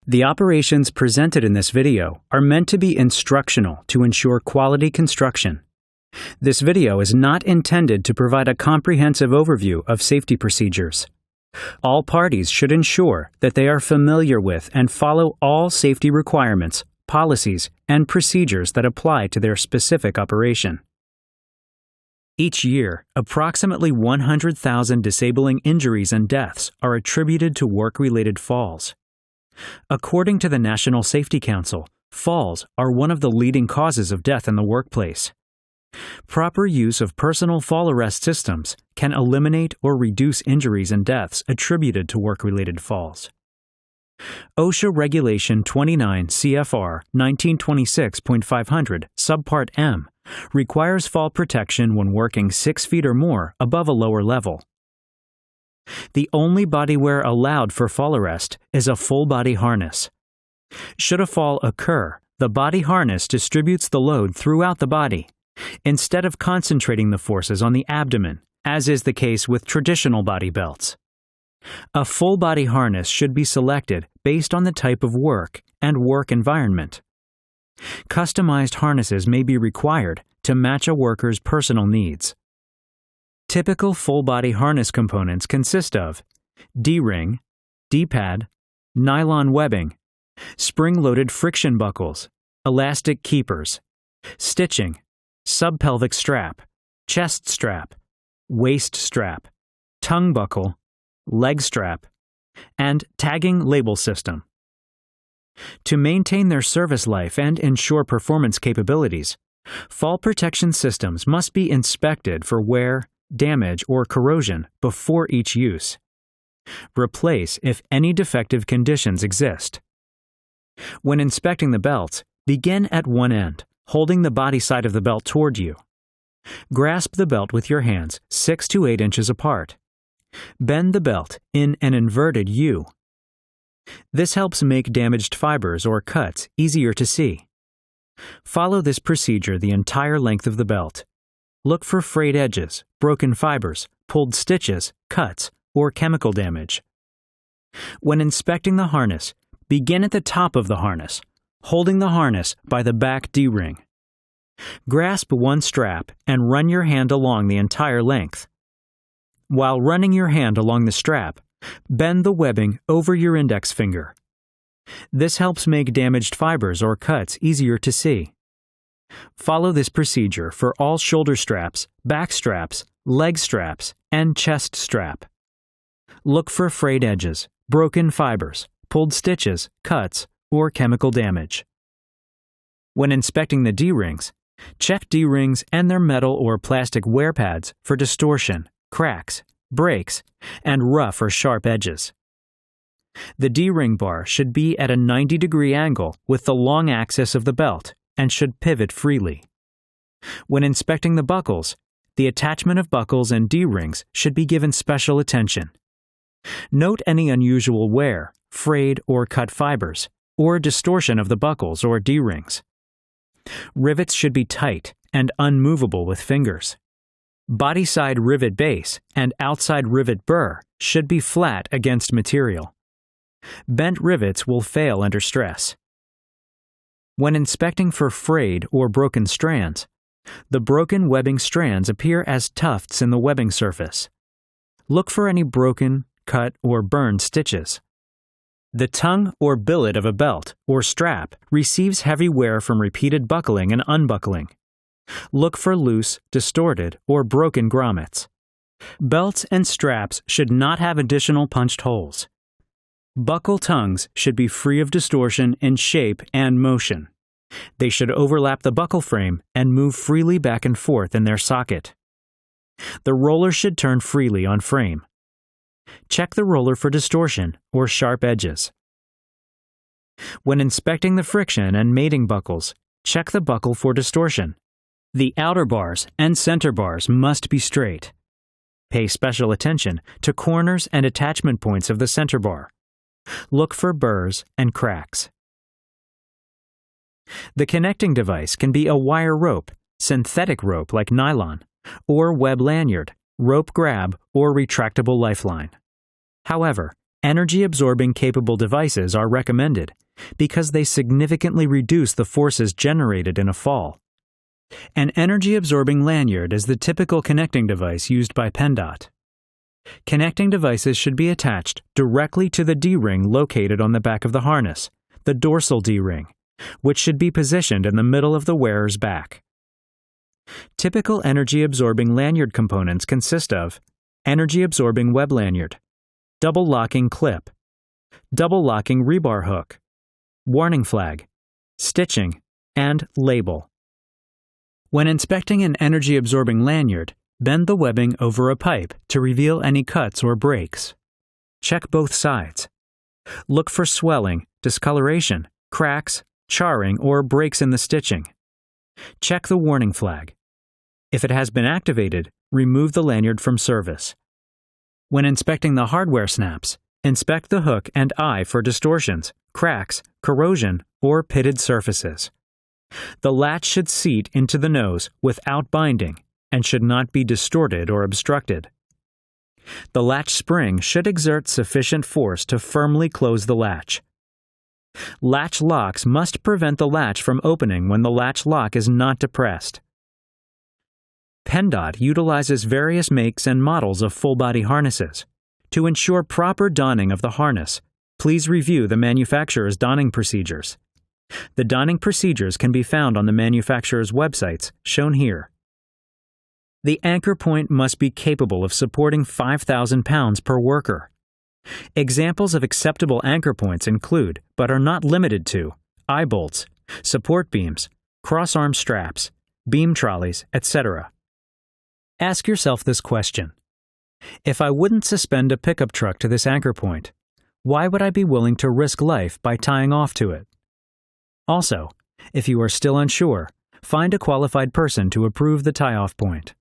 The operations presented in this video are meant to be instructional to ensure quality construction. This video is not intended to provide a comprehensive overview of safety procedures. All parties should ensure that they are familiar with and follow all safety requirements, policies, and procedures that apply to their specific operation. Each year, approximately 100,000 disabling injuries and deaths are attributed to work-related falls. According to the National Safety Council, falls are one of the leading causes of death in the workplace. Proper use of personal fall arrest systems can eliminate or reduce injuries and deaths attributed to work-related falls. OSHA Regulation 29 CFR 1926.500 Subpart M requires fall protection when working 6 feet or more above a lower level. The only body wear allowed for fall arrest is a full body harness. Should a fall occur, the body harness distributes the load throughout the body, instead of concentrating the forces on the abdomen, as is the case with traditional body belts. A full body harness should be selected based on the type of work and work environment. Customized harnesses may be required to match a worker's personal needs. Typical full-body harness components consist of D-ring, D-pad, nylon webbing, spring-loaded friction buckles, elastic keepers, stitching, sub-pelvic strap, chest strap, waist strap, tongue buckle, leg strap, and tagging label system. To maintain their service life and ensure performance capabilities, fall protection systems must be inspected for wear, damage, or corrosion before each use. Replace if any defective conditions exist. When inspecting the belts, begin at one end, holding the body side of the belt toward you. Grasp the belt with your hands 6 to 8 inches apart. Bend the belt in an inverted U. This helps make damaged fibers or cuts easier to see. Follow this procedure the entire length of the belt. Look for frayed edges, broken fibers, pulled stitches, cuts, or chemical damage. When inspecting the harness, begin at the top of the harness, holding the harness by the back D-ring. Grasp one strap and run your hand along the entire length. While running your hand along the strap, bend the webbing over your index finger. This helps make damaged fibers or cuts easier to see. Follow this procedure for all shoulder straps, back straps, leg straps, and chest strap. Look for frayed edges, broken fibers, pulled stitches, cuts, or chemical damage. When inspecting the D-rings, check D-rings and their metal or plastic wear pads for distortion, cracks, breaks, and rough or sharp edges. The D-ring bar should be at a 90-degree angle with the long axis of the belt and should pivot freely. When inspecting the buckles, the attachment of buckles and D-rings should be given special attention. Note any unusual wear, frayed or cut fibers, or distortion of the buckles or D-rings. Rivets should be tight and unmovable with fingers. Body side rivet base and outside rivet burr should be flat against material. Bent rivets will fail under stress. When inspecting for frayed or broken strands, the broken webbing strands appear as tufts in the webbing surface. Look for any broken, cut, or burned stitches. The tongue or billet of a belt or strap receives heavy wear from repeated buckling and unbuckling. Look for loose, distorted, or broken grommets. Belts and straps should not have additional punched holes. Buckle tongues should be free of distortion in shape and motion. They should overlap the buckle frame and move freely back and forth in their socket. The roller should turn freely on frame. Check the roller for distortion or sharp edges. When inspecting the friction and mating buckles, check the buckle for distortion. The outer bars and center bars must be straight. Pay special attention to corners and attachment points of the center bar. Look for burrs and cracks. The connecting device can be a wire rope, synthetic rope like nylon, or web lanyard, rope grab, or retractable lifeline. However, Energy-absorbing capable devices are recommended because they significantly reduce the forces generated in a fall. An energy-absorbing lanyard is the typical connecting device used by PennDOT. Connecting devices should be attached directly to the D-ring located on the back of the harness, the dorsal D-ring, which should be positioned in the middle of the wearer's back. Typical energy-absorbing lanyard components consist of energy-absorbing web lanyard, double-locking clip, double-locking rebar hook, warning flag, stitching, and label. When inspecting an energy-absorbing lanyard, bend the webbing over a pipe to reveal any cuts or breaks. Check both sides. Look for swelling, discoloration, cracks, charring, or breaks in the stitching. Check the warning flag. If it has been activated, remove the lanyard from service. When inspecting the hardware snaps, inspect the hook and eye for distortions, cracks, corrosion, or pitted surfaces. The latch should seat into the nose without binding and should not be distorted or obstructed. The latch spring should exert sufficient force to firmly close the latch. Latch locks must prevent the latch from opening when the latch lock is not depressed. PennDOT utilizes various makes and models of full-body harnesses. To ensure proper donning of the harness, please review the manufacturer's donning procedures. The donning procedures can be found on the manufacturer's websites, shown here. The anchor point must be capable of supporting 5,000 pounds per worker. Examples of acceptable anchor points include, but are not limited to, eye bolts, support beams, cross-arm straps, beam trolleys, etc. Ask yourself this question. If I wouldn't suspend a pickup truck to this anchor point, why would I be willing to risk life by tying off to it? Also, if you are still unsure, find a qualified person to approve the tie-off point.